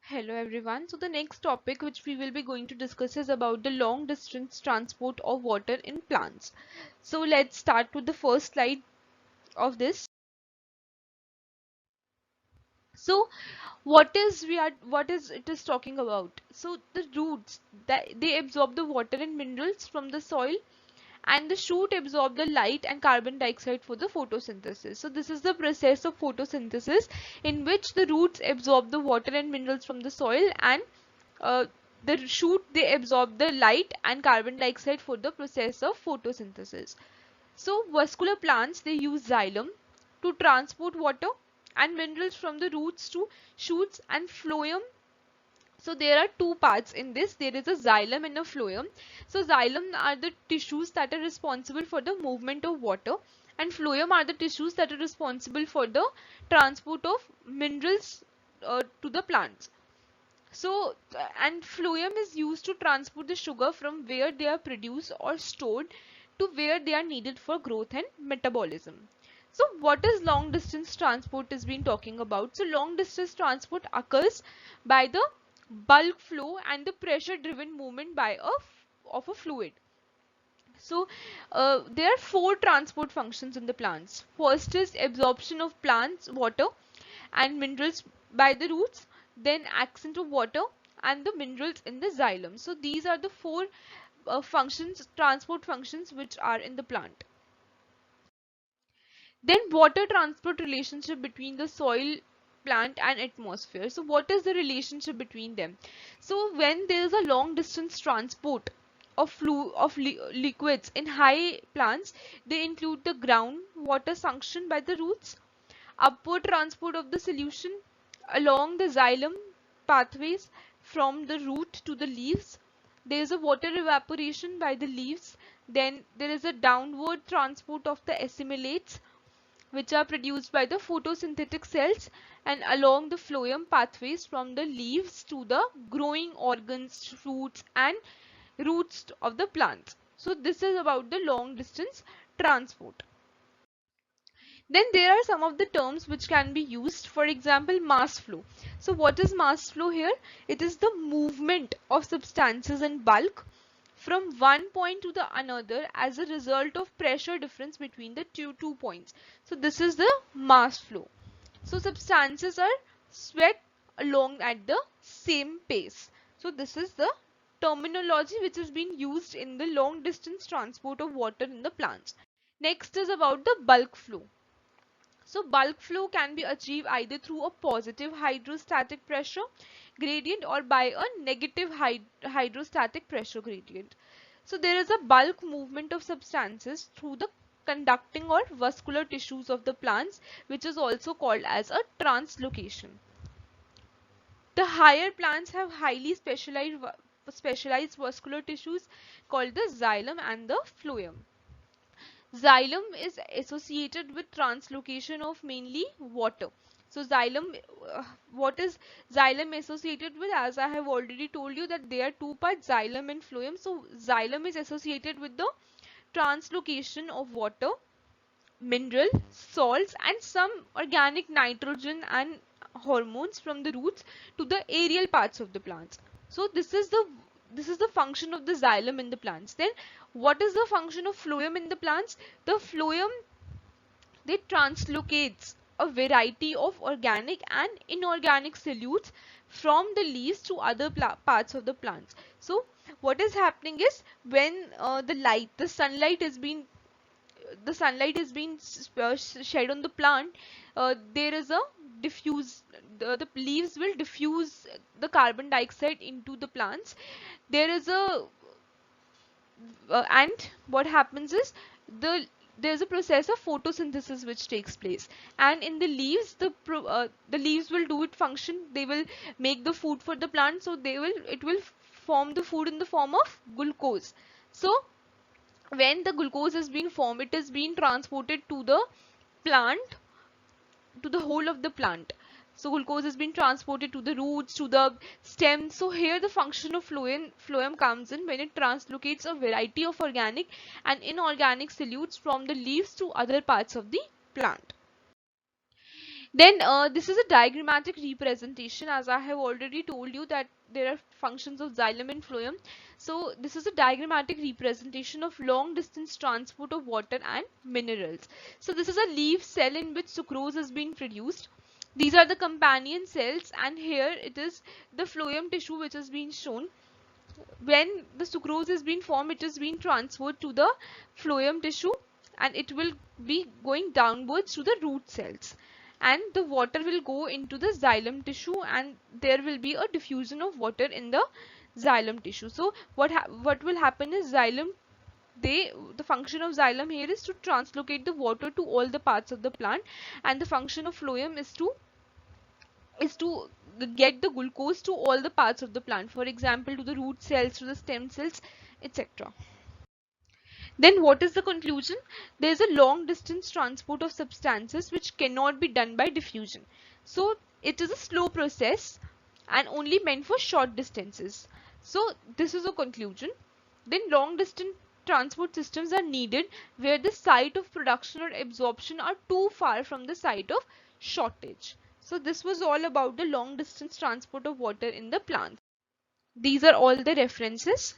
Hello everyone. So the next topic which we will be going to discuss is about the long distance transport of water in plants. So let's start with the first slide of this. So what is it is talking about? So the roots that they absorb the water and minerals from the soil, and the shoot absorb the light and carbon dioxide for the photosynthesis. So this is the process of photosynthesis in which the roots absorb the water and minerals from the soil, and uh, the shoot they absorb the light and carbon dioxide for the process of photosynthesis. So vascular plants they use xylem to transport water and minerals from the roots to shoots and phloem. So there are two parts in this. There is a xylem and a phloem. So xylem are the tissues that are responsible for the movement of water, and phloem are the tissues that are responsible for the transport of minerals to the plants. So, and phloem is used to transport the sugar from where they are produced or stored to where they are needed for growth and metabolism. So, what is long distance transport is being talking about? So, long distance transport occurs by the bulk flow and the pressure driven movement of a fluid. So, there are four transport functions in the plants. First is absorption of plants water and minerals by the roots, then accent of water and the minerals in the xylem. So these are the four functions, transport functions, which are in the plant. Then water transport relationship between the soil, plant and atmosphere. So what is the relationship between them? So when there is a long distance transport of liquids in high plants, they include the ground water suction by the roots, upward transport of the solution along the xylem pathways from the root to the leaves. There is a water evaporation by the leaves. Then there is a downward transport of the assimilates, which are produced by the photosynthetic cells, and along the phloem pathways from the leaves to the growing organs, fruits and roots of the plants. So this is about the long distance transport. Then there are some of the terms which can be used. For example, mass flow. So what is mass flow here? It is the movement of substances in bulk from one point to the another as a result of pressure difference between the two points. So this is the mass flow. So substances are swept along at the same pace. So this is the terminology which is being used in the long distance transport of water in the plants. Next is about the bulk flow. So bulk flow can be achieved either through a positive hydrostatic pressure gradient or by a negative hydrostatic pressure gradient. So there is a bulk movement of substances through the conducting or vascular tissues of the plants, which is also called as a translocation. The higher plants have highly specialized vascular tissues called the xylem and the phloem. Xylem is associated with translocation of mainly water. So xylem, what is xylem associated with? As I have already told you that there are two parts, xylem and phloem. So xylem is associated with the translocation of water, mineral, salts and some organic nitrogen and hormones from the roots to the aerial parts of the plants. So this is the function of the xylem in the plants. Then what is the function of phloem in the plants? The phloem they translocates a variety of organic and inorganic solutes from the leaves to other parts of the plants. So what is happening is when the sunlight is being shed on the plant, there is a diffuse the leaves will diffuse the carbon dioxide into the plants. There is a and what happens is the there's a process of photosynthesis which takes place, and in the leaves the leaves will do it function. They will make the food for the plant, so it will form the food in the form of glucose. So when the glucose is being formed, it is being transported to the plant, to the whole of the plant. So glucose has been transported to the roots, to the stems. So here the function of phloem comes in when it translocates a variety of organic and inorganic solutes from the leaves to other parts of the plant. Then this is a diagrammatic representation, as I have already told you that there are functions of xylem and phloem. So this is a diagrammatic representation of long distance transport of water and minerals. So this is a leaf cell in which sucrose has been produced. These are the companion cells, and here it is the phloem tissue which has been shown. When the sucrose has been formed, it is being transferred to the phloem tissue, and it will be going downwards to the root cells, and the water will go into the xylem tissue, and there will be a diffusion of water in the xylem tissue. So what will happen is the function of xylem here is to translocate the water to all the parts of the plant, and the function of phloem is to get the glucose to all the parts of the plant, for example to the root cells, to the stem cells, etc. Then what is the conclusion? There is a long distance transport of substances which cannot be done by diffusion. So it is a slow process and only meant for short distances. So this is a conclusion. Then long distance transport systems are needed where the site of production or absorption are too far from the site of shortage. So this was all about the long distance transport of water in the plants. These are all the references.